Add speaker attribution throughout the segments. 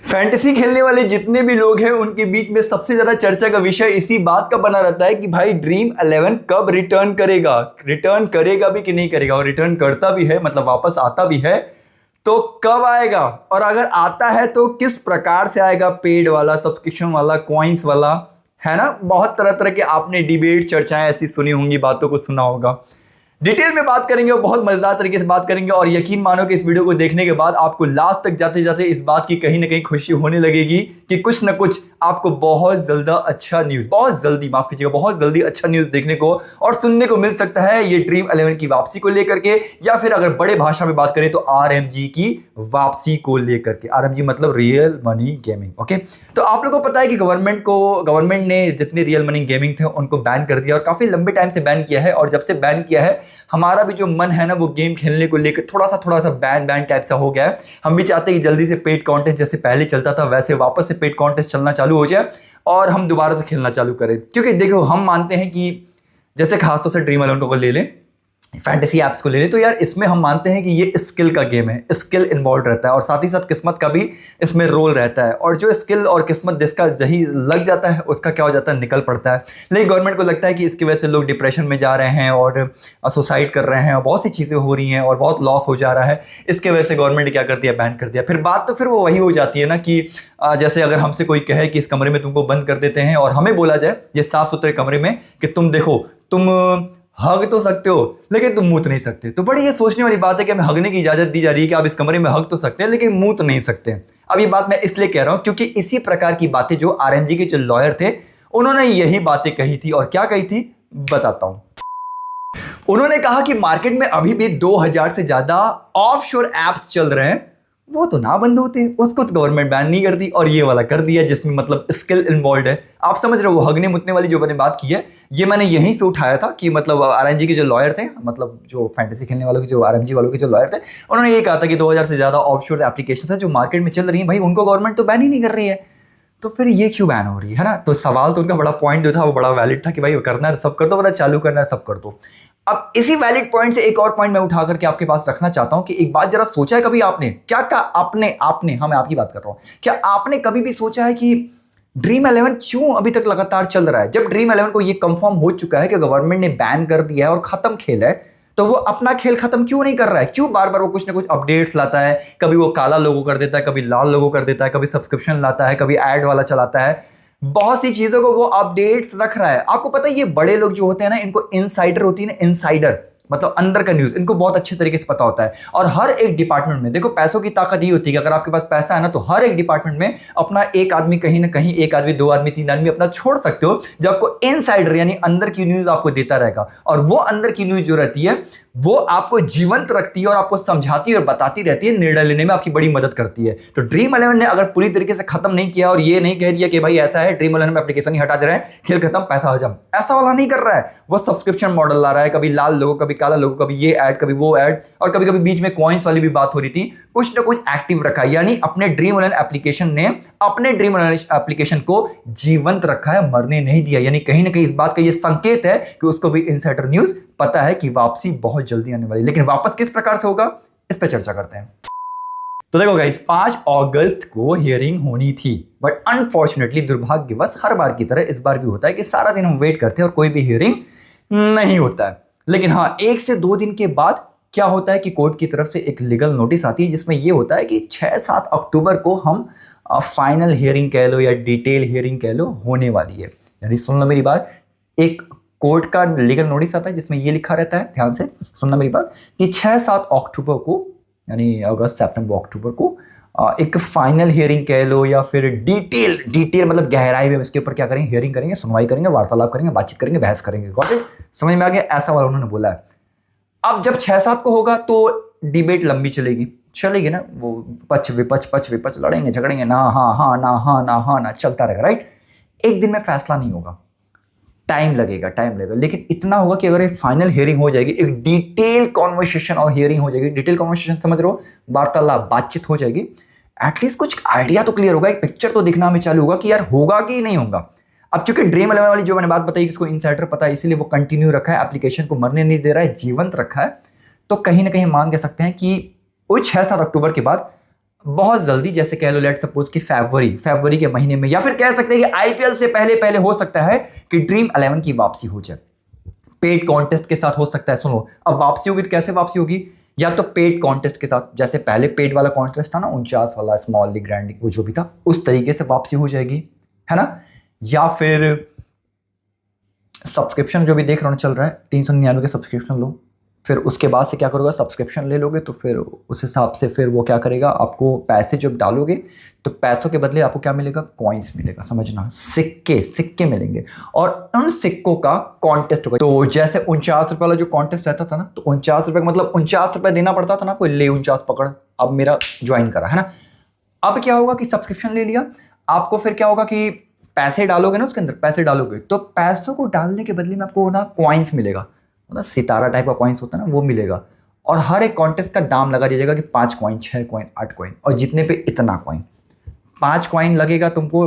Speaker 1: Fantasy खेलने वाले जितने भी लोग हैं उनके बीच में सबसे ज्यादा चर्चा का विषय इसी बात का बना रहता है कि भाई ड्रीम 11 कब रिटर्न करेगा, रिटर्न करेगा भी कि नहीं करेगा, और रिटर्न करता भी है मतलब वापस आता भी है तो कब आएगा, और अगर आता है तो किस प्रकार से आएगा, पेड वाला, सब्सक्रिप्शन वाला, कॉइन्स वाला, है ना। बहुत तरह तरह के आपने डिबेट चर्चाएं ऐसी सुनी होंगी, बातों को सुना होगा। डिटेल में बात करेंगे और बहुत मजेदार तरीके से बात करेंगे, और यकीन मानो कि इस वीडियो को देखने के बाद आपको लास्ट तक जाते जाते इस बात की कहीं ना कहीं खुशी होने लगेगी कि कुछ ना कुछ आपको बहुत जल्द अच्छा न्यूज, बहुत जल्दी, माफ कीजिएगा, बहुत जल्दी अच्छा न्यूज देखने को और सुनने को मिल सकता है ये ड्रीम 11 की वापसी को लेकर के, या फिर अगर बड़े भाषा में बात करें तो आरएमजी की वापसी को लेकर के। आरएमजी मतलब रियल मनी गेमिंग। ओके, तो आप लोगों को पता है कि गवर्नमेंट ने जितने रियल मनी गेमिंग थे उनको बैन कर दिया, और काफी लंबे टाइम से बैन किया है। और जब से बैन किया है हमारा भी जो मन है ना वो गेम खेलने को लेकर थोड़ा सा बैन टाइप सा हो गया है। हम भी चाहते हैं कि जल्दी से पेड कॉन्टेस्ट जैसे पहले चलता था वैसे वापस से पेड कॉन्टेस्ट चलना चालू हो जाए और हम दोबारा से खेलना चालू करें। क्योंकि देखो हम मानते हैं कि जैसे खासतौर से ड्रीम 11 को ले लें, फैंटेसी ऐप्स को ले लें, तो यार इसमें हम मानते हैं कि ये स्किल का गेम है, स्किल इन्वॉल्व रहता है और साथ ही साथ किस्मत का भी इसमें रोल रहता है। और जो स्किल और किस्मत जिसका जही लग जाता है उसका क्या हो जाता है, निकल पड़ता है। लेकिन गवर्नमेंट को लगता है कि इसकी वजह से लोग डिप्रेशन में जा रहे हैं और सुसाइड कर रहे हैं और बहुत सी चीज़ें हो रही हैं और बहुत लॉस हो जा रहा है, इसके वजह से गवर्नमेंट ने क्या कर दिया, बैन कर दिया। फिर बात तो फिर वो वही हो जाती है ना कि जैसे अगर हमसे कोई कहे कि इस कमरे में तुमको बंद कर देते हैं और हमें बोला जाए ये साफ सुथरे कमरे में कि तुम देखो, तुम हग तो सकते हो लेकिन तुम मूत नहीं सकते, तो बड़ी ये सोचने वाली बात है कि हमें हगने की इजाजत दी जा रही है कि आप इस कमरे में हग तो सकते हैं लेकिन मूत नहीं सकते। अब ये बात मैं इसलिए कह रहा हूं क्योंकि इसी प्रकार की बातें जो आरएमजी के जो लॉयर थे उन्होंने यही बातें कही थी। और क्या कही थी बताता हूं। उन्होंने कहा कि मार्केट में अभी भी 2000 से ज्यादा ऑफशोर एप्स चल रहे हैं, वो तो ना बंद होते, उसको तो गवर्नमेंट बैन नहीं करती, और ये वाला कर दिया जिसमें मतलब स्किल इन्वॉल्व है। आप समझ रहे हो, वो हगने मुतने वाली जो मैंने बात की है ये मैंने यहीं से उठाया था कि मतलब आरएमजी के जो लॉयर थे, मतलब जो फैंटेसी खेलने वालों के जो आरएमजी वालों के जो लॉयर थे, उन्होंने ये कहा था कि 2000 से ज्यादा ऑफशोर एप्लीकेशन है जो मार्केट में चल रही है, भाई उनको गवर्नमेंट तो बैन ही नहीं कर रही है, तो फिर ये क्यों बैन हो रही है ना। तो सवाल तो उनका बड़ा पॉइंट जो था वो बड़ा वैलिड था कि भाई करना है सब कर दो, वरना चालू करना है सब कर दो। अब इसी वैलिड पॉइंट से एक और पॉइंट मैं उठा करके आपके पास रखना चाहता हूं कि एक बात जरा सोचा है कभी आपने, क्या का आपने हाँ मैं आपकी बात कर रहा हूं, क्या आपने कभी भी सोचा है कि ड्रीम 11 क्यों अभी तक लगातार चल रहा है? जब ड्रीम 11 को ये कंफर्म हो चुका है कि गवर्नमेंट ने बैन कर दिया है और खत्म खेल है, तो वो अपना खेल खत्म क्यों नहीं कर रहा है? क्यों बार बार वो कुछ ना कुछ अपडेट्स लाता है? कभी वो काला लोगो कर देता है, कभी लाल लोगो कर देता है, कभी सब्सक्रिप्शन लाता है, कभी एड वाला चलाता है, बहुत सी चीजों को वो अपडेट्स रख रहा है। आपको पता है ये बड़े लोग जो होते हैं ना, इनको इनसाइडर होती है ना, इनसाइडर मतलब अंदर का न्यूज इनको बहुत अच्छे तरीके से पता होता है। और हर एक डिपार्टमेंट में देखो पैसों की ताकत ये होती है कि अगर आपके पास पैसा है ना तो हर एक डिपार्टमेंट में अपना एक आदमी कहीं ना कहीं, एक आदमी, दो आदमी, तीन आदमी अपना छोड़ सकते हो जो आपको इनसाइडर यानी अंदर की न्यूज आपको देता रहेगा। और वो अंदर की न्यूज जो रहती है वो आपको जीवंत रखती है और आपको समझाती और बताती रहती है, निर्णय लेने में आपकी बड़ी मदद करती है। तो ड्रीम 11 ने अगर पूरी तरीके से खत्म नहीं किया और ये नहीं कह दिया कि भाई ऐसा है ड्रीम 11 में एप्लीकेशन ही हटा दे रहे हैं, खेल खत्म, पैसा हजम, ऐसा वाला नहीं कर रहा है। वो सब्सक्रिप्शन मॉडल ला रहा है, कभी लाल लोगो, कभी काला लोगो, कभी ये ऐड, कभी वो ऐड, और कभी कभी बीच में कॉइन्स वाली भी बात हो रही थी, कुछ ना कुछ एक्टिव रखा है। यानी अपने ड्रीम 11 एप्लीकेशन ने अपने ड्रीम 11 एप्लीकेशन को जीवंत रखा है, मरने नहीं दिया। यानी कहीं ना कहीं इस बात का ये संकेत है कि उसको भी इनसाइडर न्यूज पता है कि वापसी बहुत जल्दी आने वाली। लेकिन वापस किस प्रकार से होगा इस पर चर्चा करते हैं। तो देखो गाइस, 5 अगस्त को हियरिंग होनी थी, बट अनफॉर्चुनेटली, दुर्भाग्यवश हर बार की तरह इस बार भी होता है कि सारा दिन हम वेट करते हैं और कोई भी हियरिंग नहीं होता है। लेकिन हाँ, 1 से 2 दिन के बाद क्या होता है कि कोर्ट की तरफ से एक लीगल नोटिस आती है जिसमें यह होता है कि 6-7 अक्टूबर को हम फाइनल हियरिंग कह लो या डिटेल हियरिंग कह लो होने वाली है। यानी सुन लो मेरी बात, एक कोर्ट का लीगल नोटिस आता है जिसमें ये लिखा रहता है, ध्यान से सुनना मेरी बात, कि 6-7 अक्टूबर को यानी अगस्त, सितंबर, अक्टूबर को एक फाइनल हियरिंग कह लो या फिर डिटेल मतलब गहराई में इसके ऊपर क्या करेंगे, हियरिंग करेंगे, सुनवाई करेंगे, वार्तालाप करेंगे, बातचीत करेंगे, बहस करेंगे। Got it? समझ में आ गया? ऐसा वाला उन्होंने बोला है। अब जब 6-7 को होगा तो डिबेट लंबी चलेगी ना, वो पक्ष विपक्ष लड़ेंगे झगड़ेंगे, ना हाँ ना चलता रहेगा, राइट? एक दिन में फैसला नहीं होगा, टाइम लगेगा। लेकिन इतना होगा कि अगर एक फाइनल हियरिंग हो जाएगी, एक डिटेल कॉन्वर्सेशन और हियरिंग हो जाएगी, डिटेल कॉन्वर्सेशन समझ रहे हो, वार्तालाप, बातचीत हो जाएगी, एटलीस्ट कुछ आइडिया तो क्लियर होगा, एक पिक्चर तो दिखना हमें चालू होगा कि यार होगा कि नहीं होगा। अब चूंकि ड्रीम 11 वाली जो मैंने बात बताई इसको इनसाइडर पता है, इसीलिए वो कंटिन्यू रखा है, एप्लीकेशन को मरने नहीं दे रहा है, जीवंत रखा है। तो कहीं ना कहीं मान के सकते हैं कि वो 6-7 अक्टूबर के बाद बहुत जल्दी, जैसे कह लो लेट सपोज कि फरवरी के महीने में, या फिर कह सकते हैं कि आईपीएल से पहले पहले हो सकता है कि ड्रीम 11 की वापसी हो जाए। पेड कॉन्टेस्ट के साथ हो सकता है। सुनो, अब वापसी होगी तो कैसे वापसी होगी? या तो पेड कॉन्टेस्ट के साथ, जैसे पहले पेड वाला कॉन्टेस्ट था ना 49 वाला, स्मॉल लीग, ग्रैंड लीग, वो जो भी था, उस तरीके से वापसी हो जाएगी, है ना। या फिर सब्सक्रिप्शन जो भी देख रहा हूँ चल रहा है, 399 के सब्सक्रिप्शन लो, फिर उसके बाद से क्या करोगे, सब्सक्रिप्शन ले लोगे तो फिर उस हिसाब से फिर वो क्या करेगा, आपको पैसे जब डालोगे तो पैसों के बदले आपको क्या मिलेगा, कॉइन्स मिलेगा, समझना, सिक्के मिलेंगे, और उन सिक्कों का कॉन्टेस्ट होगा। तो जैसे 49 रुपये वाला जो कॉन्टेस्ट रहता था ना, तो 49 रुपये का मतलब 49 रुपये देना पड़ता था ना, कोई ले 49 पकड़, अब मेरा ज्वाइन करा, है ना। अब क्या होगा कि सब्सक्रिप्शन ले लिया, आपको फिर क्या होगा कि पैसे डालोगे ना, उसके अंदर पैसे डालोगे तो पैसों को डालने के बदले में आपको ना कॉइन्स मिलेगा, मतलब सितारा टाइप का कॉइन्स होता है ना, वो मिलेगा। और हर एक कॉन्टेस्ट का दाम लगा दीजिएगा कि 5 कॉइन, 6 कॉइन, 8 कॉइन, और जितने पे इतना कॉइन, 5 कॉइन लगेगा तुमको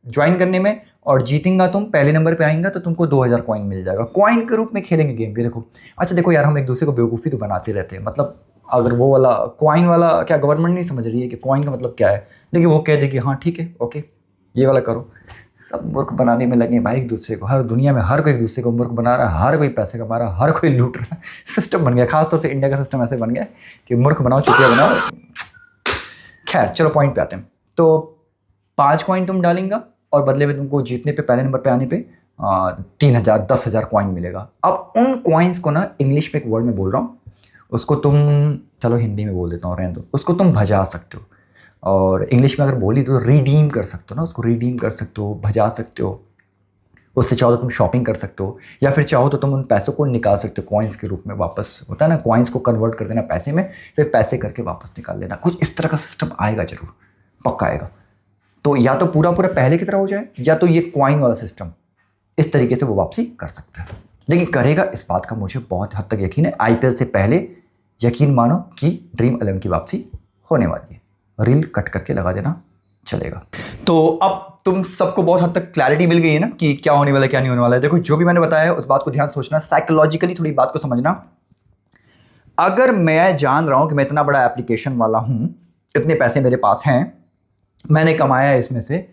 Speaker 1: ज्वाइन करने में, और जीतेंगा तुम, पहले नंबर पे आएंगा तो तुमको 2000 कॉइन मिल जाएगा। कॉइन के रूप में खेलेंगे गेम। ये देखो, अच्छा देखो यार, हम एक दूसरे को बेवकूफ़ी तो बनाते रहते हैं, मतलब अगर वो वाला कॉइन वाला, क्या गवर्नमेंट नहीं समझ रही है कि कॉइन का मतलब क्या है, लेकिन वो कह देगी हाँ ठीक है ओके ये वाला करो। सब मूर्ख बनाने में लगे भाई एक दूसरे को, हर दुनिया में हर कोई एक दूसरे को मूर्ख बना रहा है, हर कोई पैसे कमा रहा है, हर कोई लूट रहा है। सिस्टम बन गया, खासतौर से इंडिया का सिस्टम ऐसे बन गया कि मूर्ख बनाओ, चुतिया बनाओ। खैर चलो पॉइंट पे आते हैं। तो 5 कॉइन तुम डालेंगे और बदले में तुमको जीतने पे, पहले नंबर पे आने पे 3000 10,000 कॉइन मिलेगा। अब उन कॉइन्स को ना, इंग्लिश में एक वर्ड में बोल रहा हूँ, उसको तुम, चलो हिंदी में बोल देता हूँ, रहने दो, उसको तुम भजा सकते हो, और इंग्लिश में अगर बोली तो रिडीम कर सकते हो ना, उसको रिडीम कर सकते हो, भजा सकते हो। उससे चाहो तो तुम शॉपिंग कर सकते हो, या फिर चाहो तो तुम उन पैसों को निकाल सकते हो कॉइन्स के रूप में, वापस होता है ना, कॉइन्स को कन्वर्ट कर देना पैसे में, फिर पैसे करके वापस निकाल लेना। कुछ इस तरह का सिस्टम आएगा जरूर, पक्का आएगा। तो या तो पूरा पहले की तरह हो जाए, या तो ये कॉइन वाला सिस्टम इस तरीके से वो वापसी कर सकता है। लेकिन करेगा, इस बात का मुझे बहुत हद तक यकीन है। आईपीएल से पहले यकीन मानो कि ड्रीम 11 की वापसी होने वाली है। रील कट करके लगा देना चलेगा। तो अब तुम सबको बहुत हद तक क्लैरिटी मिल गई है ना कि क्या होने वाला है क्या नहीं होने वाला है। देखो जो भी मैंने बताया है उस बात को ध्यान सोचना, साइकोलॉजिकली थोड़ी बात को समझना। अगर मैं जान रहा हूं कि मैं इतना बड़ा एप्लीकेशन वाला हूं, इतने पैसे मेरे पास हैं, मैंने कमाया है इसमें से,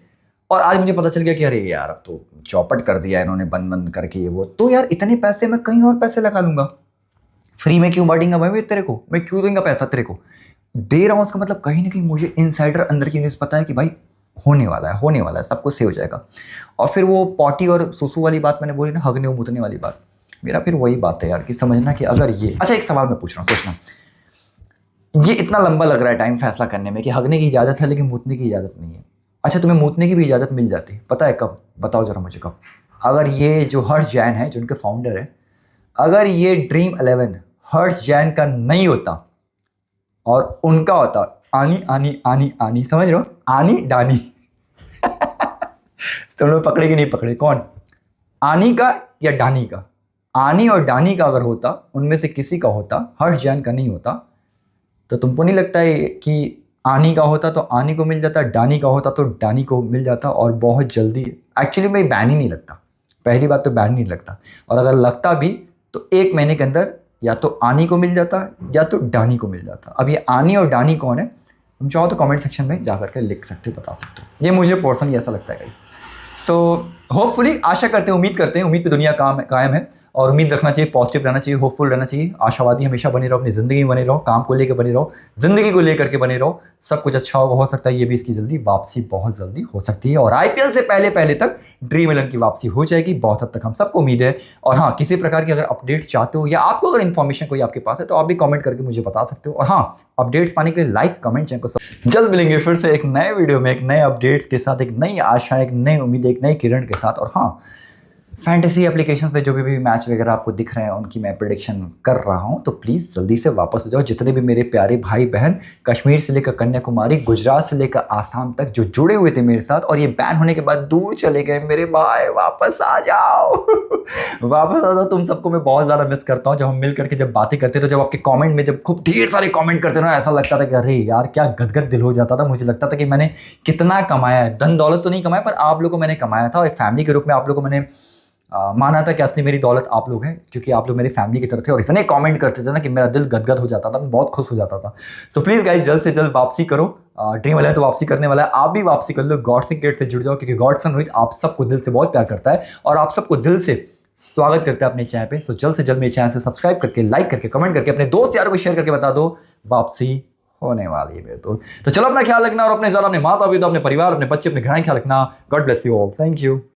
Speaker 1: और आज मुझे पता चल गया कि अरे यार अब तो चौपट कर दिया इन्होंने, बंद बंद करके ये वो, तो यार इतने पैसे मैं कहीं और पैसे लगा लूंगा, फ्री में क्यों बांटूंगा भाई तेरे को, मैं क्यों दूंगा पैसा तेरे को, दे रहा हूं। उसका मतलब कहीं ना कहीं मुझे इनसाइडर अंदर की न्यूज़ पता है कि भाई होने वाला है, सब कुछ सही हो जाएगा। और फिर वो पॉटी और सुसु वाली बात मैंने बोली ना, हगने और मुतने वाली बात, मेरा फिर वही बात है यार कि समझना कि अगर ये, अच्छा एक सवाल मैं पूछ रहा हूँ, सोचना, ये इतना लंबा लग रहा है टाइम फैसला करने में कि हगने की इजाज़त है लेकिन मूतने की इजाज़त नहीं है। अच्छा तुम्हें मूतने की भी इजाज़त मिल जाती, पता है कब? बताओ जरा मुझे कब। अगर ये जो हर्ष जैन है, जो उनके फाउंडर है, अगर ये ड्रीम 11 हर्ष जैन का नहीं होता और उनका होता, आनी आनी आनी आनी, समझ रहे हो, आनी डानी तुम लोग पकड़े कि नहीं पकड़े, कौन आनी का या डानी का? आनी और डानी का अगर होता, उनमें से किसी का होता, हर्ष जैन का नहीं होता, तो तुमको नहीं लगता है कि आनी का होता तो आनी को मिल जाता, डानी का होता तो डानी को मिल जाता, और बहुत जल्दी। एक्चुअली में बैन ही नहीं लगता, पहली बात तो बैन नहीं लगता, और अगर लगता भी तो 1 महीने के अंदर या तो आनी को मिल जाता या तो डानी को मिल जाता। अब ये आनी और डानी कौन है, तुम चाहो तो कमेंट सेक्शन में जा करके लिख सकते हो, बता सकते हो। ये मुझे पर्सनली ऐसा लगता है। सो होपफुली, आशा करते हैं, उम्मीद करते हैं, उम्मीद पे दुनिया कायम है, और उम्मीद रखना चाहिए, पॉजिटिव रहना चाहिए, होपफुल रहना चाहिए, आशावादी हमेशा बने रहो, अपनी ज़िंदगी में बने रहो, काम को लेकर बने रहो, ज़िंदगी को लेकर के बने रहो, सब कुछ अच्छा होगा। हो सकता है ये भी इसकी जल्दी वापसी बहुत जल्दी हो सकती है, और आईपीएल से पहले तक ड्रीम 11 की वापसी हो जाएगी, बहुत हद तक हम सबको उम्मीद है। और हाँ, किसी प्रकार की अगर अपडेट चाहते हो या आपको अगर इन्फॉर्मेशन कोई आपके पास है तो आप भी कमेंट करके मुझे बता सकते हो। और हाँ, अपडेट्स पाने के लिए लाइक कमेंट चैनल को। जल्द मिलेंगे फिर से एक नए वीडियो में, एक नए अपडेट्स के साथ, एक नई आशा, एक नई उम्मीद, एक नई किरण के साथ। और हाँ, फैंटेसी एप्लीकेशंस पे जो भी मैच वगैरह आपको दिख रहे हैं उनकी मैं प्रेडिक्शन कर रहा हूं, तो प्लीज़ जल्दी से वापस हो जाओ। जितने भी मेरे प्यारे भाई बहन कश्मीर से लेकर कन्याकुमारी, गुजरात से लेकर आसाम तक जो जुड़े हुए थे मेरे साथ और ये बैन होने के बाद दूर चले गए, मेरे भाई वापस आ जाओ वापस आ जाओ। तुम सबको मैं बहुत ज़्यादा मिस करता हूँ। जब हम मिल करके जब बातें करते थे, जब आपके कॉमेंट में जब खूब ढेर सारे कॉमेंट करते ना, ऐसा लगता था कि अरे यार क्या गदगद दिल हो जाता था। मुझे लगता था कि मैंने कितना कमाया है, धन दौलत तो नहीं कमाया पर आप लोगों को मैंने कमाया था, और एक फैमिली के रूप में आप लोगों को मैंने माना था कि असली मेरी दौलत आप लोग हैं, क्योंकि आप लोग मेरी फैमिली की तरह थे और इतने कमेंट करते थे ना कि मेरा दिल गदगद हो जाता था, मैं बहुत खुश हो जाता था। सो प्लीज़ गाइस जल्द से जल्द वापसी करो। ड्रीम 11 तो वापसी करने वाला है, आप भी वापसी कर लो, गॉडसन क्रिकेट से जुड़ जाओ, क्योंकि गॉडसन रोहित आप सबको दिल से बहुत प्यार करता है और आप सबको दिल से स्वागत करते हैं अपने चैनल पे। सो जल्द से जल्द मेरे चैनल से सब्सक्राइब करके, लाइक करके, कमेंट करके अपने दोस्त यारों को शेयर करके बता दो वापसी होने वाली है मेरे तो चलो अपना ख्याल रखना और अपने ज़्यादा अपने माता पिता, अपने परिवार, अपने बच्चे, अपने घर का ख्याल रखना। God bless you all, thank you.